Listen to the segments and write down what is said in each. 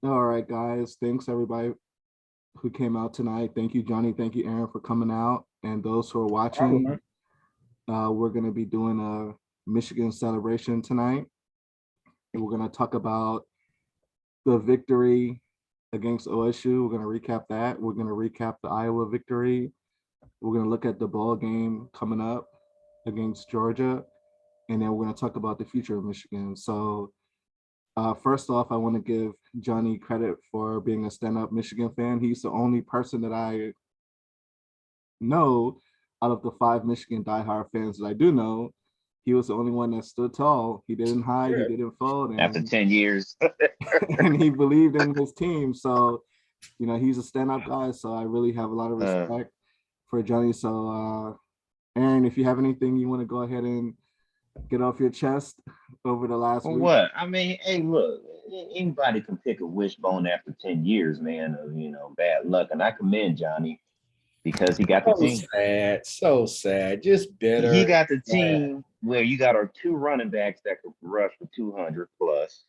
All right, guys. Thanks everybody who came out tonight. Thank you, Johnny. Thank you, Aaron, for coming out. And those who are watching, we're going to be doing a Michigan celebration tonight. And we're going to talk about the victory against OSU. We're going to recap that. We're going to recap the Iowa victory. We're going to look at the ball game coming up against Georgia. And then we're going to talk about the future of Michigan. So first off, I want to give Johnny credit for being a stand-up Michigan fan. He's the only person that I know out of the 5 Michigan diehard fans that I do know. He was the only one that stood tall. He didn't hide. He didn't fold. After 10 years. And he believed in his team. So, he's a stand-up guy. So I really have a lot of respect for Johnny. So, Aaron, if you have anything you want to go ahead and get off your chest over the last week. What? I mean, hey, look, anybody can pick a wishbone after 10 years, man, of, bad luck. And I commend Johnny because he got the team. So sad. Just bitter. He got the team where you got our 2 running backs that could rush for 200 plus.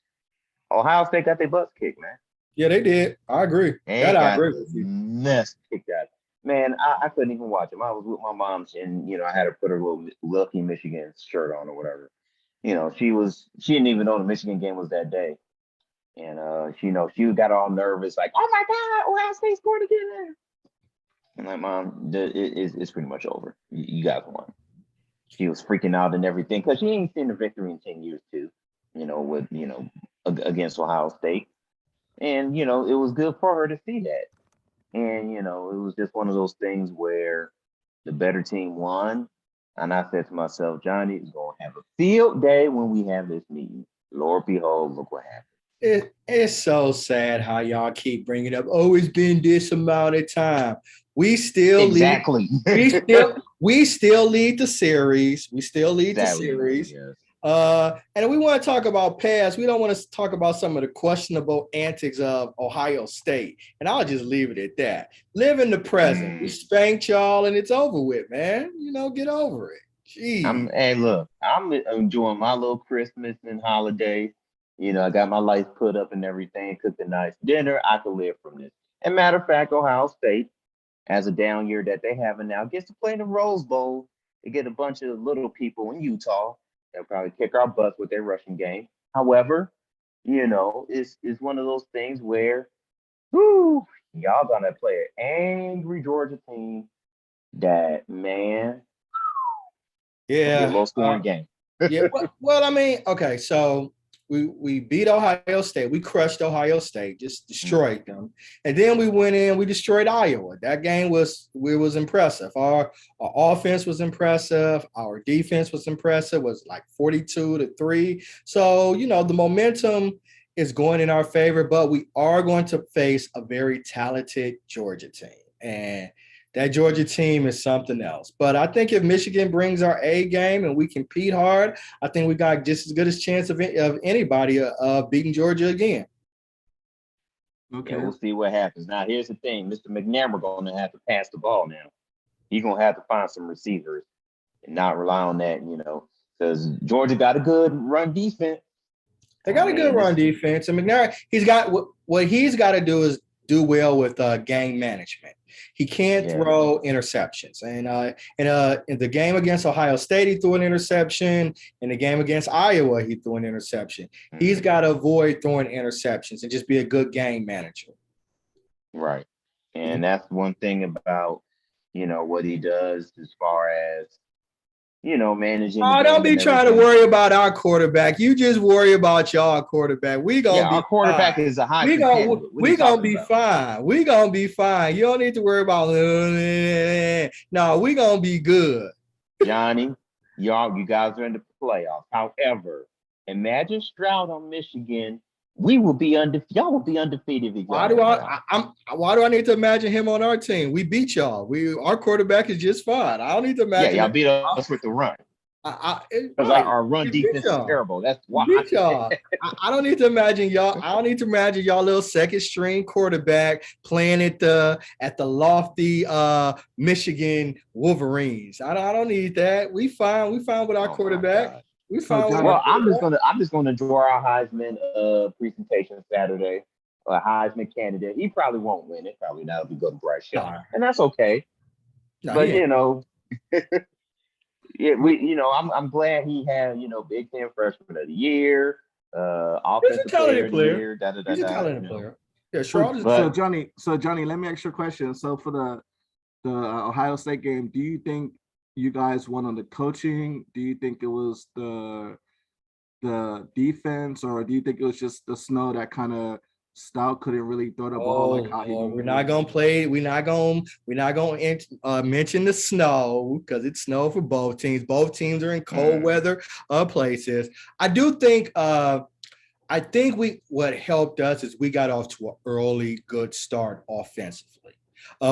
Ohio State got their butts kicked, man. Yeah, they did. I agree. I agree with you. Mess kicked out. Man, I couldn't even watch him. I was with my mom, and I had to put her little Lucky Michigan shirt on or whatever. She didn't even know the Michigan game was that day, and she got all nervous, like, oh my God, Ohio State scored again. I'm like, Mom, it's pretty much over. You guys won. She was freaking out and everything because she ain't seen the victory in 10 years too. Against Ohio State, and it was good for her to see that. And, it was just one of those things where the better team won. And I said to myself, Johnny is going to have a field day when we have this meeting. Lord behold, look what happened. It's so sad how y'all keep bringing up, it's been this amount of time. We still lead the series. We still lead the series. Yes. And we want to talk about past. We don't want to talk about some of the questionable antics of Ohio State. And I'll just leave it at that. Live in the present. We spanked y'all and it's over with, man. Get over it. Jeez. Hey, look, I'm enjoying my little Christmas and holiday. I got my lights put up and everything, cooked a nice dinner. I could live from this. And matter of fact, Ohio State, as a down year that they have now, gets to play in the Rose Bowl. They get a bunch of little people in Utah. They'll probably kick our butts with their rushing game. However, it's one of those things where, y'all gonna play an angry Georgia team that, man, a low scoring game. Yeah. Well, I mean, okay, so we beat Ohio State. We crushed Ohio State, just destroyed them. And then we went in, we destroyed Iowa. That game was impressive. Our offense was impressive. Our defense was impressive, was like 42-3. So, the momentum is going in our favor, but we are going to face a very talented Georgia team. And that Georgia team is something else. But I think if Michigan brings our A game and we compete hard, I think we got just as good a chance of anybody beating Georgia again. Okay, we'll see what happens. Now, here's the thing. Mr. McNamara going to have to pass the ball now. He's going to have to find some receivers and not rely on that, because Georgia got a good run defense. They got a good run defense. And McNamara, he's got what he's got to do is do well with game management. He can't throw interceptions. And in the game against Ohio State, he threw an interception. In the game against Iowa, he threw an interception. Mm-hmm. He's got to avoid throwing interceptions and just be a good game manager. Right. And that's one thing about, what he does as far as, managing. Oh, don't be trying to worry about our quarterback. You just worry about y'all quarterback. Our quarterback is a high. We gonna be fine. We gonna be fine. You don't need to worry about. No, we gonna be good. Johnny, you guys are in the playoffs. However, imagine Stroud on Michigan. We will be undefeated. Y'all will be undefeated. Why do I need to imagine him on our team? We beat y'all. Our quarterback is just fine. I don't need to imagine. Yeah, y'all beat us with the run. Because our run defense is terrible. That's why. We beat y'all. I don't need to imagine y'all. I don't need to imagine y'all little second string quarterback playing at the lofty Michigan Wolverines. I don't need that. We fine. We fine with our quarterback. I'm just gonna enjoy our Heisman presentation Saturday. a Heisman candidate. He probably won't win it. Probably that'll be good Bryce Young, Nah, and that's okay. nah, But he ain't. yeah, I'm glad he had Big Ten Freshman of the Year, He's a Offensive Player talented of the player. Year, da da da He's a da. talented player. Yeah, So, Charlotte is so But Johnny, let me ask you a question. So for the Ohio State game, do you think you guys won on the coaching? Do you think it was the defense, or do you think it was just the snow that kind of Stout couldn't really throw the ball like how he We're normally not does? gonna play. We're not gonna mention the snow because it's snow for both teams. Both teams are in cold weather places. I do think. I think what helped us is we got off to an early good start offensively.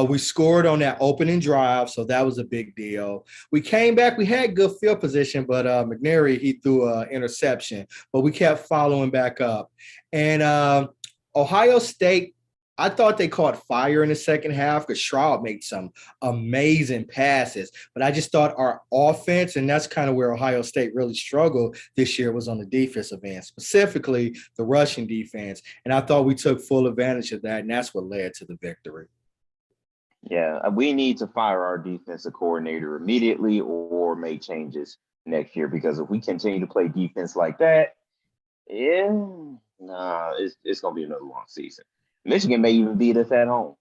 We scored on that opening drive, so that was a big deal. We came back, we had good field position, but McNary, he threw an interception, but we kept following back up. And Ohio State, I thought they caught fire in the second half because Stroud made some amazing passes. But I just thought our offense, and that's kind of where Ohio State really struggled this year, was on the defensive end, specifically the rushing defense. And I thought we took full advantage of that, and that's what led to the victory. yeah, we need to fire our defensive coordinator immediately or make changes next year, because if we continue to play defense like that, it's gonna be another long season. Michigan may even beat us at home.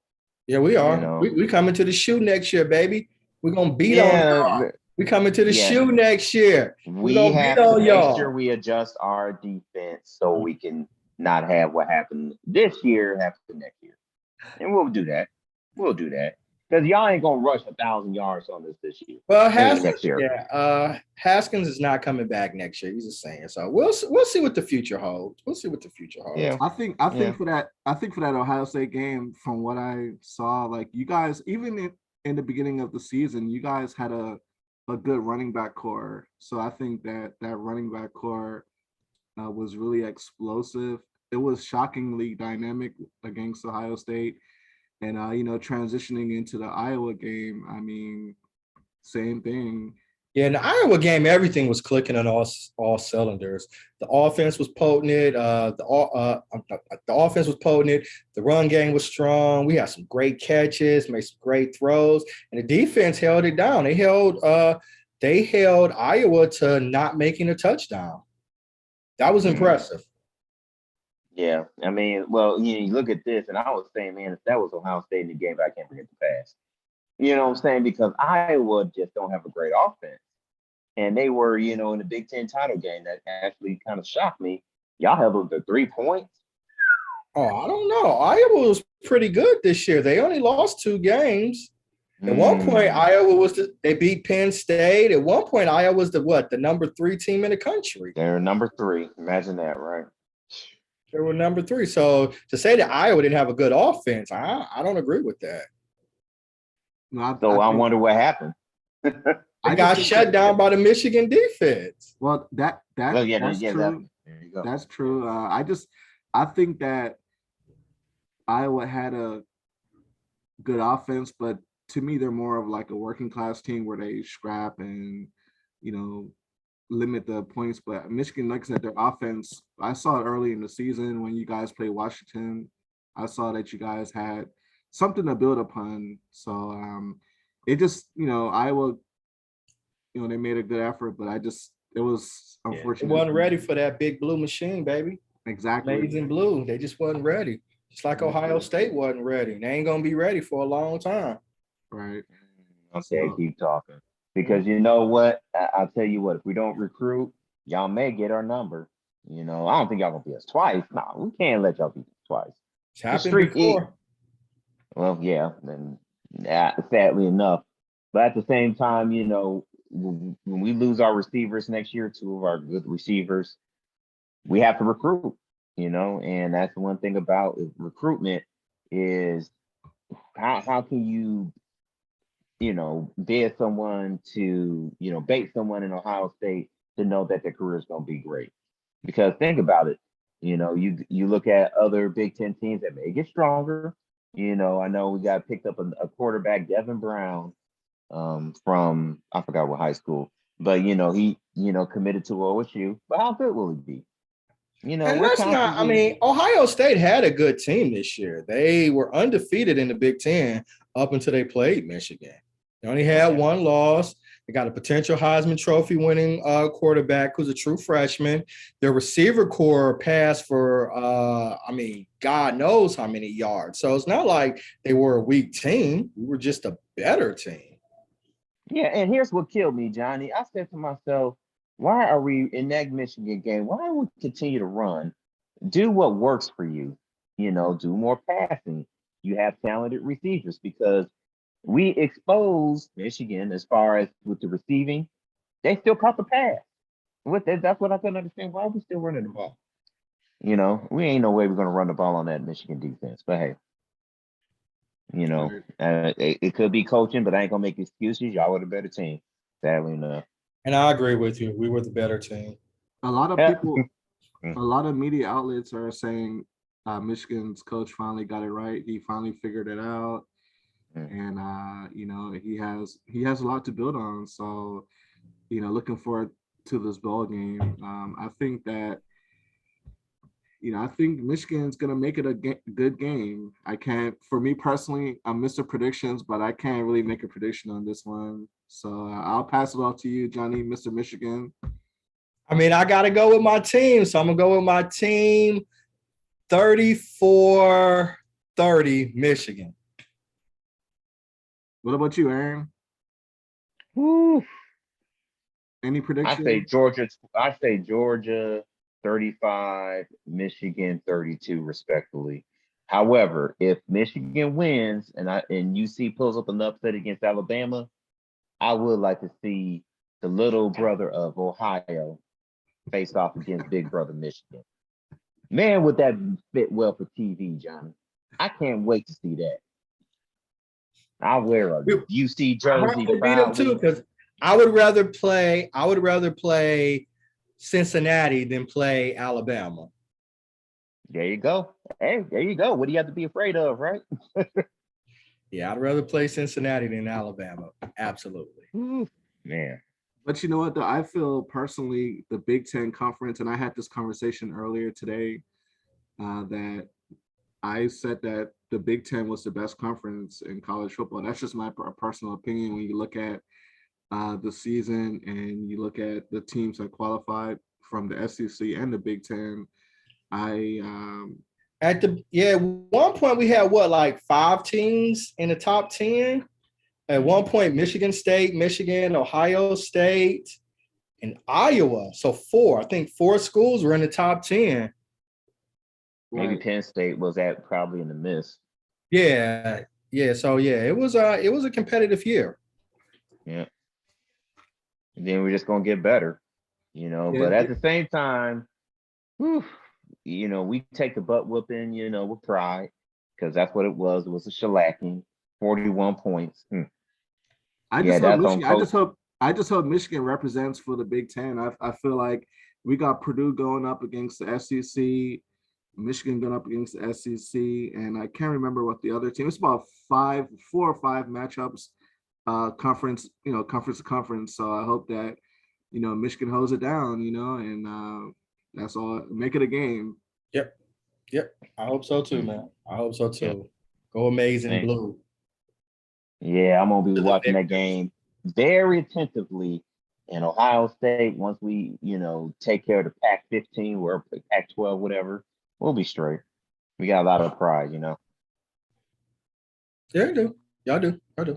Yeah, we You are. know, We coming to the shoe next year, baby. We're going to beat on yeah, y'all. We coming to the yeah. shoe next year. We're We going to beat have to on make sure y'all. we adjust our defense so we can not have what happened this year happen next year, and we'll do that. We'll do that because y'all ain't gonna rush 1,000 yards on us this year. Well, Next year. Haskins is not coming back next year. He's just saying. So we'll see what the future holds. We'll see what the future holds. Yeah. I think for that Ohio State game, from what I saw, like you guys, even in the beginning of the season, you guys had a good running back core. So I think that running back core was really explosive. It was shockingly dynamic against Ohio State, and transitioning into the Iowa game, I mean, same thing. Yeah, in the Iowa game, everything was clicking on all cylinders. The offense was potent. The offense was potent. The run game was strong. We had some great catches, made some great throws, and the defense held it down. They held Iowa to not making a touchdown. That was impressive. Yeah, I mean, well, you look at this, and I was saying, man, if that was Ohio State in the game, I can't forget the pass. You know what I'm saying? Because Iowa just don't have a great offense. And they were, in the Big Ten title game. That actually kind of shocked me. Y'all have the 3 points. Oh, I don't know. Iowa was pretty good this year. They only lost 2 games. At one point, Iowa they beat Penn State. At one point, Iowa was the number 3 team in the country. They're number 3. Imagine that, right? They were number 3. So to say that Iowa didn't have a good offense, I don't agree with that. No, I wonder what happened. I got shut down by the Michigan defense. Well, that's true. There you go. That's true. I think that Iowa had a good offense, but to me, they're more of like a working class team where they scrap and limit the points. But Michigan, like I said, their offense, I saw it early in the season when you guys played Washington. I saw that you guys had something to build upon. So it just, Iowa, they made a good effort, but it was unfortunate. They wasn't ready for that big blue machine, baby. Exactly. Amazing blue. They just wasn't ready. Just like Ohio State wasn't ready. They ain't going to be ready for a long time. Right. Okay, keep talking. Because you know what? I'll tell you what, if we don't recruit, y'all may get our number. I don't think y'all going to beat us twice. No, we can't let y'all beat us twice. It's happened before. Well, yeah, and sadly enough. But at the same time, when we lose our receivers next year, 2 of our good receivers, we have to recruit, and that's the one thing about recruitment is how can you, bid someone to, bait someone in Ohio State to know that their career is going to be great. Because think about it, you look at other Big Ten teams that may get stronger. I know we got picked up a quarterback, Devin Brown, from I forgot what high school, but he committed to OSU. But how good will he be? You know, And we're that's not, I constantly. mean, Ohio State had a good team this year. They were undefeated in the Big Ten up until they played Michigan. They only had one loss. They got a potential Heisman Trophy winning quarterback who's a true freshman. Their receiver core passed for, I mean, God knows how many yards. So it's not like they were a weak team. We were just a better team. Yeah, and here's what killed me, Johnny. I said to myself, why are we in that Michigan game? Why don't we continue to run? Do what works for you. You know, do more passing. You have talented receivers because we exposed Michigan as far as with the receiving. They still caught the pass. What that's what I couldn't understand. Why are we still running the ball? You know, we ain't no way we're gonna run the ball on that Michigan defense. But hey, you know, it could be coaching, but I ain't gonna make excuses. Y'all were the better team, sadly enough. And I agree with you. We were the better team. A lot of Yeah. people, a lot of media outlets are saying Michigan's coach finally got it right. He finally figured it out, and you know he has a lot to build on. So, you know, looking forward to this ball game. I think that I think Michigan's gonna make it a good game. I can't, for me personally, I'm Mr. Predictions, but I can't really make a prediction on this one. So I'll pass it off to you, Johnny, Mr. Michigan. I mean, I got to go with my team. So I'm going to go with my team 34-30 Michigan. What about you, Aaron? Woo. Any prediction? I say Georgia 35, Michigan 32, respectfully. However, if Michigan wins and UC pulls up an upset against Alabama, I would like to see the little brother of Ohio face off against big brother Michigan. Man, would that fit well for TV, Johnny? I can't wait to see that. I'll wear a UC jersey. I beat them too because I would rather play Cincinnati than play Alabama. There you go. Hey, there you go. What do you have to be afraid of, right? Yeah, I'd rather play Cincinnati than Alabama. Absolutely. Man. But you know what, though? I feel personally the Big Ten Conference, and I had this conversation earlier today, that I said that the Big Ten was the best conference in college football. That's just my personal opinion. When you look at the season and you look at the teams that qualified from the SEC and the Big Ten, at one point we had like 5 teams in the top 10. At one point, Michigan State, Michigan, Ohio State, and Iowa. So 4. I think 4 schools were in the top 10. Maybe Penn State was probably in the miss. Yeah. So it was a competitive year. Yeah. And then we're just gonna get better, you know. Yeah. But at the same time, you know, we take the butt whooping, you know, with pride, because that's what it was. It was a shellacking, 41 points. I just hope Michigan represents for the Big Ten. I feel like we got Purdue going up against the SEC, Michigan going up against the SEC, and I can't remember what the other team. It's about 4 or 5 matchups, conference to conference. So I hope that Michigan holds it down, and that's all. Make it a game. Yep. I hope so too, man. I hope so too. Yep. Go Amazing Blue. Yeah, I'm gonna be watching that game very attentively. And Ohio State, once we, take care of the Pac-15 or Pac-12, whatever, we'll be straight. We got a lot of pride, Yeah, you do. Y'all do. Yeah,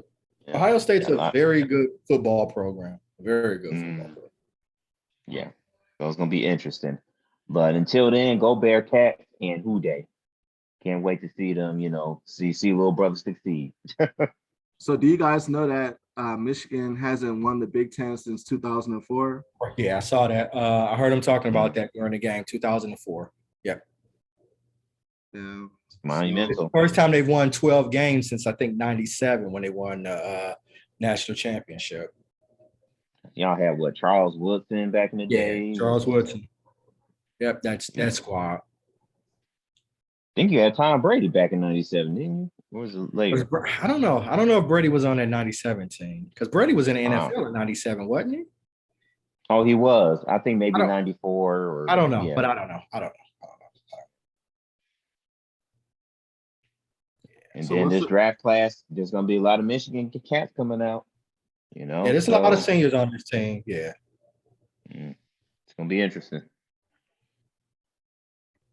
Ohio State's a very good football program. Very good football program. Yeah, so it's gonna be interesting. But until then, go Bearcats and Houday. Can't wait to see them, see little brother succeed. So do you guys know that Michigan hasn't won the Big Ten since 2004? Yeah, I saw that. I heard him talking about that during the game, 2004. Yep. Yeah. Monumental. First time they've won 12 games since, I think, 97 when they won the national championship. Y'all had what, Charles Woodson back in the day? Charles Woodson. Yep, that's that squad. I think you had Tom Brady back in 97, didn't you? Or was it later? I don't know. I don't know if Brady was on that 97 team because Brady was in the NFL in 97, wasn't he? Oh, he was. I think I maybe don't, 94 or I don't know, yeah. but I don't know. And So then what's this the, draft class, there's gonna be a lot of Michigan cats coming out. Yeah, there's a lot of So seniors on this team. Yeah. it's gonna be interesting.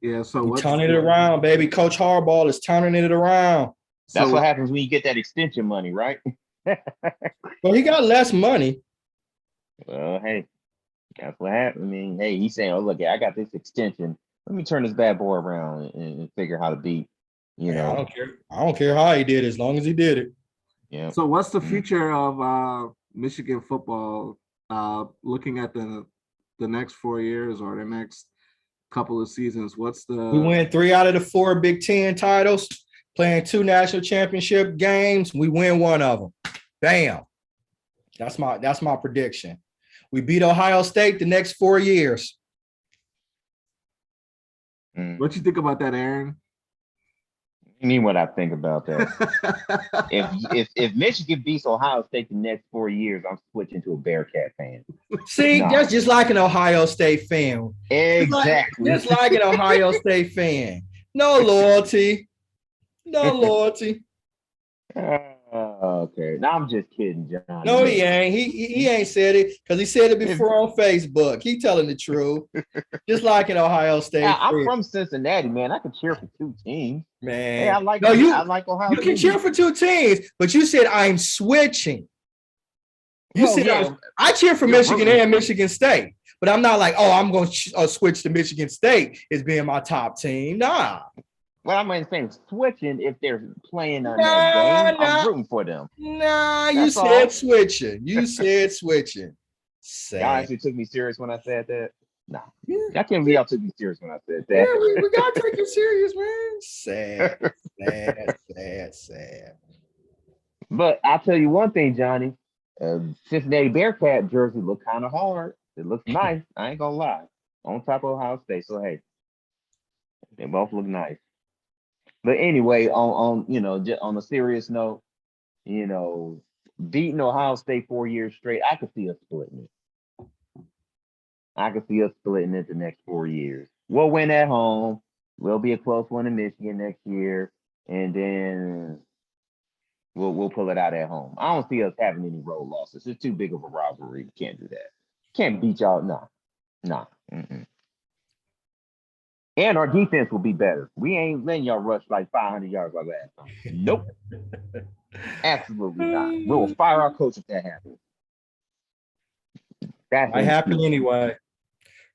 yeah, so He what's turning it around, baby. Coach Harbaugh is turning it around. That's so what happens when you get that extension money, right? Well, he got less money. Well, hey, that's what happened. I mean, hey, he's saying, "Oh, look, I got this extension. Let me turn this bad boy around and figure how to beat." You Man, I know, don't care. I don't care how he did it, as long as he did it. yeah. so what's the Mm. future of Michigan football looking at the next 4 years or the next couple of seasons? What's We the win 3 out of the 4 Big Ten titles, playing 2 national championship games. We win 1 of them. Bam. That's my prediction. We beat Ohio State the next 4 years. what you think about that, Aaron? You mean what I think about that? If Michigan beats Ohio State the next 4 years, I'm switching to a Bearcat fan. See, Nah. that's just like an Ohio State fan. Exactly. Just like an Ohio State fan. No loyalty. No loyalty. Okay. Now I'm just kidding, John. No, he ain't. He ain't said it because he said it before on Facebook. He telling the truth. Just like an Ohio State Yeah, I'm fan. from Cincinnati, man. I can cheer for 2 teams. Man. Hey, I like Ohio You can State. cheer for 2 teams, but you said I'm switching. You Well, said yeah, I cheer for you're Michigan rooting. and Michigan State, but I'm not like, oh, I'm going to switch to Michigan State as being my top team. Nah. Well, I'm saying switching if they're playing on that game. I'm rooting for them. Nah, you That's said all. switching. You said switching. Y'all Sad. actually took me serious when I said that. Nah, Yeah, I can't believe y'all took me serious when I said yeah, that. we gotta take it serious, man. Sad. But I'll tell you one thing, Johnny. Cincinnati Bearcat jersey look kind of hard. It looks nice. I ain't gonna lie. On top of Ohio State, so hey, they both look nice. But anyway, just on a serious note, you know, beating Ohio State 4 years straight, I could see us splitting it. I could see us splitting it the next 4 years. We'll win at home. We'll be a close one in Michigan next year, and then we'll pull it out at home. I don't see us having any road losses. It's too big of a rivalry. We can't do that. Can't beat y'all. Nah. Mm-mm. And our defense will be better. We ain't letting y'all rush like 500 yards like last time. Nope. Absolutely not. We'll fire our coach if that happens. That's Might happen anyway.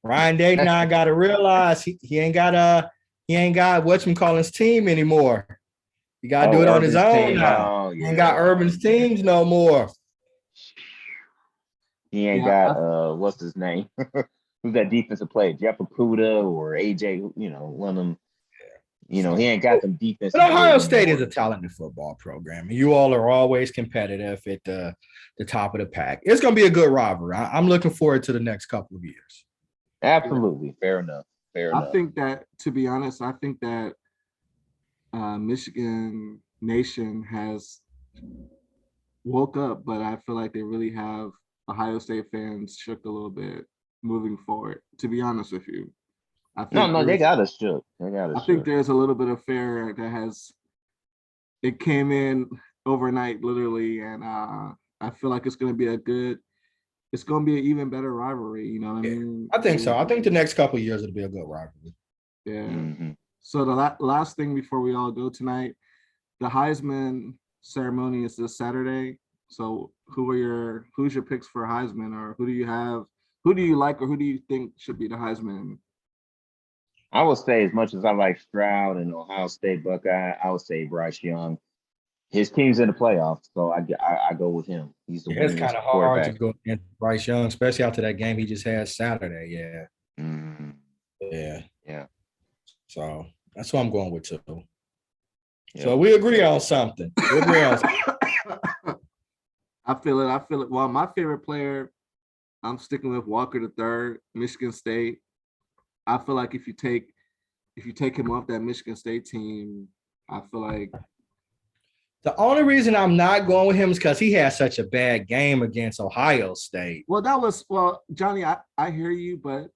Ryan Day now got to realize he ain't got whatchamacallit's team anymore. He got to do it on his own now. He ain't got Urban's teams no more. He ain't got what's his name? Who's that defensive player? Jeff Okuda or AJ? One of them. He ain't got them defense. But Ohio State is a talented football program. You all are always competitive at the top of the pack. It's going to be a good rivalry. I'm looking forward to the next couple of years. Absolutely. Fair enough. I think that, to be honest, Michigan Nation has woke up, but I feel like they really have Ohio State fans shook a little bit moving forward, to be honest with you. They got us shook. I think there's a little bit of fear that it came in overnight, literally, and I feel like it's going to be it's going to be an even better rivalry. You know what I mean? I think so. I think the next couple of years it'll be a good rivalry. Yeah. Mm-hmm. So the last thing before we all go tonight, the Heisman ceremony is this Saturday. So who's your picks for Heisman, or who do you like, or who do you think should be the Heisman? I would say, as much as I like Stroud and Ohio State Buckeye, I would say Bryce Young. His team's in the playoffs, so I go with him. He's the It's kind of hard to go against Bryce Young, especially after that game he just had Saturday. Yeah. Mm-hmm. Yeah. So that's what I'm going with too. Yep. So we agree on something. I feel it. Well, my favorite player, I'm sticking with Walker III, Michigan State. I feel like if you take him off that Michigan State team, I feel like The only reason I'm not going with him is because he had such a bad game against Ohio State. Well, Johnny, I hear you, but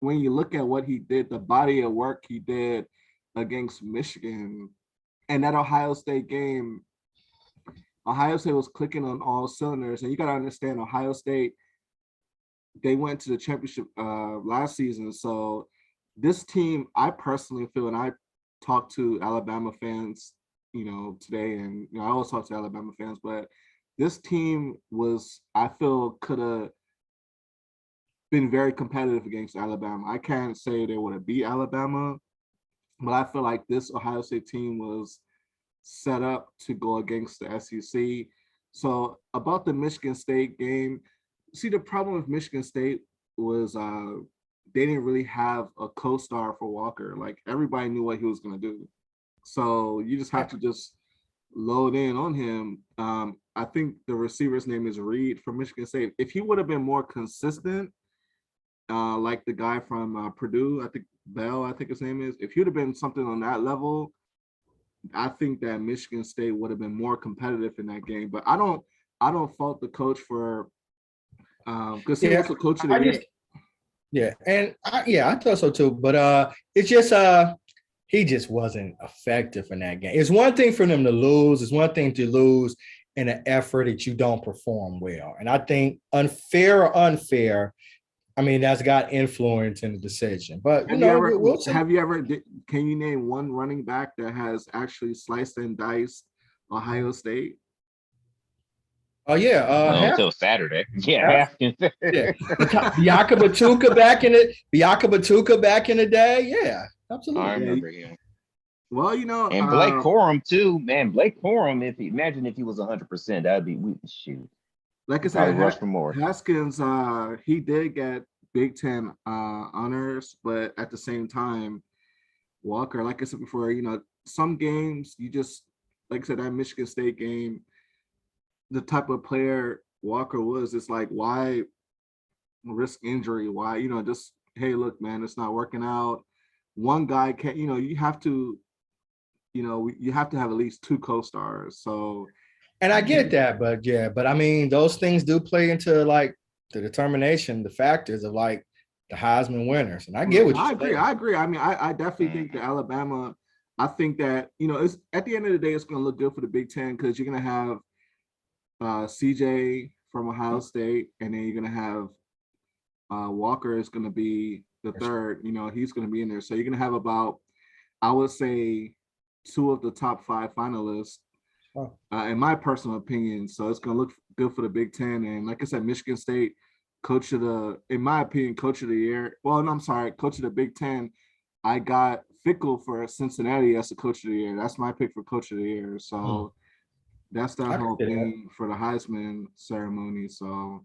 when you look at what he did, the body of work he did against Michigan and that Ohio State game, Ohio State was clicking on all cylinders. And you got to understand, Ohio State, they went to the championship last season. So this team, I personally feel, and I talked to Alabama fans, today, and I always talk to Alabama fans, but this team was, I feel, could have been very competitive against Alabama. I can't say they would have beat Alabama, but I feel like this Ohio State team was set up to go against the SEC. So about the Michigan State game, see, the problem with Michigan State was they didn't really have a co-star for Walker. Like, everybody knew what he was going to do. So you just have to just load in on him. I think the receiver's name is Reed from Michigan State. If he would have been more consistent, like the guy from Purdue, I think Bell, I think his name is, if he would have been something on that level, I think that Michigan State would have been more competitive in that game. But I don't fault the coach for because he was the coach of the year. I thought so too. But it's just he just wasn't effective in that game. It's one thing for them to lose. It's one thing to lose in an effort that you don't perform well. And I think unfair or unfair, I mean, that's got influence in the decision. But we'll see. Can you name one running back that has actually sliced and diced Ohio State? Oh yeah, until Saturday. Yeah, Biaka Batuka back in the day. Yeah, absolutely. I remember him. Well, and Blake Corum too, man. Blake Corum, imagine if he was 100%, that'd be shoot. Like I said, rush for more. Haskins, he did get Big Ten honors, but at the same time, Walker, like I said before, some games you just, like I said, that Michigan State game, the type of player Walker was, it's like, why risk injury? Why, just, hey, look, man, it's not working out. One guy can't, you have to have at least two co-stars. So, and I get that, but I mean, those things do play into like the determination, the factors of like the Heisman winners. And I get what you say. I agree. I mean, I definitely think that Alabama, I think that, it's at the end of the day, it's going to look good for the Big Ten because you're going to have CJ from Ohio State, and then you're going to have Walker is going to be the third, he's going to be in there. So you're going to have about, I would say, 2 of the top 5 finalists, in my personal opinion. So it's going to look good for the Big Ten. And like I said, Michigan State, in my opinion, coach of the year. Well, no, I'm sorry, coach of the Big Ten. I got Fickle for Cincinnati as the coach of the year. That's my pick for coach of the year. So that's that whole thing for the Heisman ceremony. So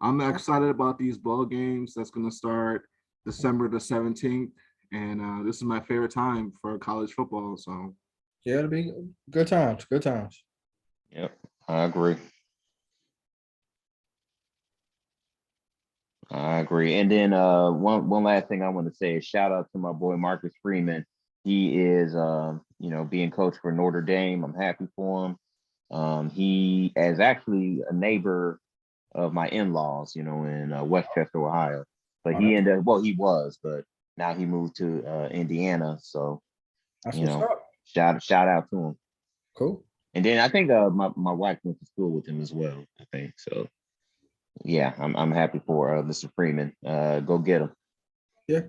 I'm excited about these bowl games. That's going to start December the 17th. And this is my favorite time for college football. So yeah, it'll be good times. Good times. Yep, I agree. And then one last thing I want to say is shout out to my boy Marcus Freeman. He is being coach for Notre Dame. I'm happy for him. He is actually a neighbor of my in-laws, in Westchester, Ohio. But he ended up, he was, but now he moved to Indiana. So that's shout out to him. Cool. And then I think my wife went to school with him as well, I think. So yeah, I'm happy for Mr. Freeman. Go get him. Yeah.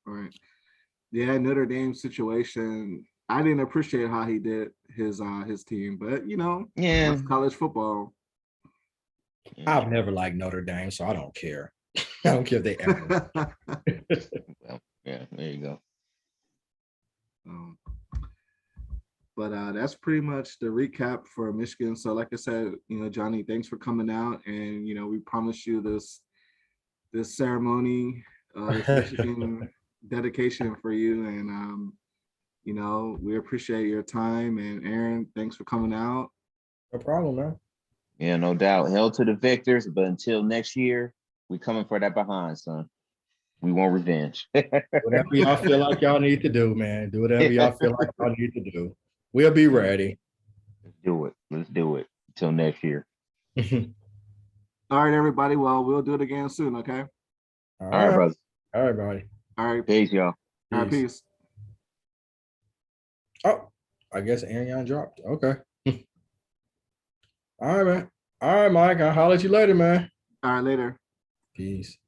All right. Yeah, Notre Dame situation. I didn't appreciate how he did his team, but that's college football. I've never liked Notre Dame, so I don't care. I don't care if they ever. Well, yeah, there you go. But that's pretty much the recap for Michigan. So like I said, Johnny, thanks for coming out. And, we promised you this ceremony, this Michigan dedication for you. And, we appreciate your time. And Aaron, thanks for coming out. No problem, man. Yeah, no doubt. Hell to the victors. But until next year, we coming for that behind, son. We want revenge. Whatever y'all feel like y'all need to do, man. Do whatever y'all feel like y'all need to do. We'll be ready. Let's do it. Let's do it. Until next year. All right, everybody. Well, we'll do it again soon. Okay. All All right, right. brothers. All right, buddy. All right. Peace, y'all. All right. Peace. Oh, I guess Ariane dropped. Okay. All right, man. All right, Mike. I'll holler at you later, man. All right. Later. Peace.